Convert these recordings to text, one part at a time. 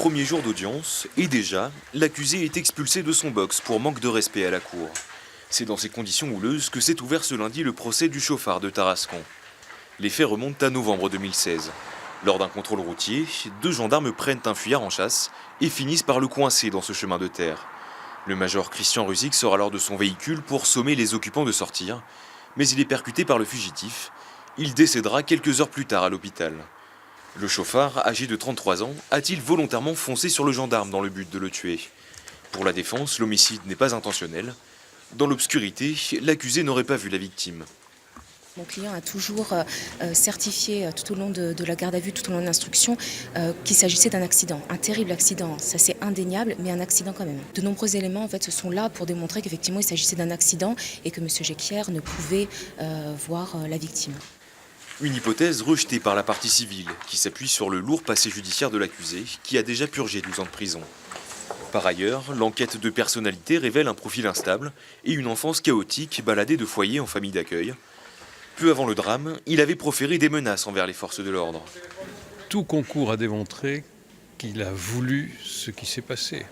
Premier jour d'audience, et déjà, l'accusé est expulsé de son box pour manque de respect à la cour. C'est dans ces conditions houleuses que s'est ouvert ce lundi le procès du chauffard de Tarascon. Les faits remontent à novembre 2016. Lors d'un contrôle routier, 2 gendarmes prennent un fuyard en chasse et finissent par le coincer dans ce chemin de terre. Le major Christian Ruzic sort alors de son véhicule pour sommer les occupants de sortir, mais il est percuté par le fugitif. Il décédera quelques heures plus tard à l'hôpital. Le chauffard, âgé de 33 ans, a-t-il volontairement foncé sur le gendarme dans le but de le tuer? Pour la défense, l'homicide n'est pas intentionnel. Dans l'obscurité, l'accusé n'aurait pas vu la victime. Mon client a toujours certifié tout au long de la garde à vue, tout au long de l'instruction, qu'il s'agissait d'un accident, un terrible accident. Ça c'est indéniable, mais un accident quand même. De nombreux éléments en fait, se sont là pour démontrer qu'effectivement il s'agissait d'un accident et que M. Jequier ne pouvait voir la victime. Une hypothèse rejetée par la partie civile, qui s'appuie sur le lourd passé judiciaire de l'accusé, qui a déjà purgé 12 ans de prison. Par ailleurs, l'enquête de personnalité révèle un profil instable et une enfance chaotique baladée de foyer en famille d'accueil. Peu avant le drame, il avait proféré des menaces envers les forces de l'ordre. Tout concourt à démontrer qu'il a voulu ce qui s'est passé.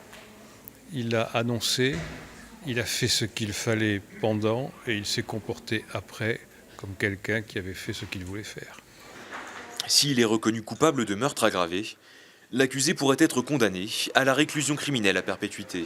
Il a annoncé, il a fait ce qu'il fallait pendant et il s'est comporté après comme quelqu'un qui avait fait ce qu'il voulait faire. S'il est reconnu coupable de meurtre aggravé, l'accusé pourrait être condamné à la réclusion criminelle à perpétuité.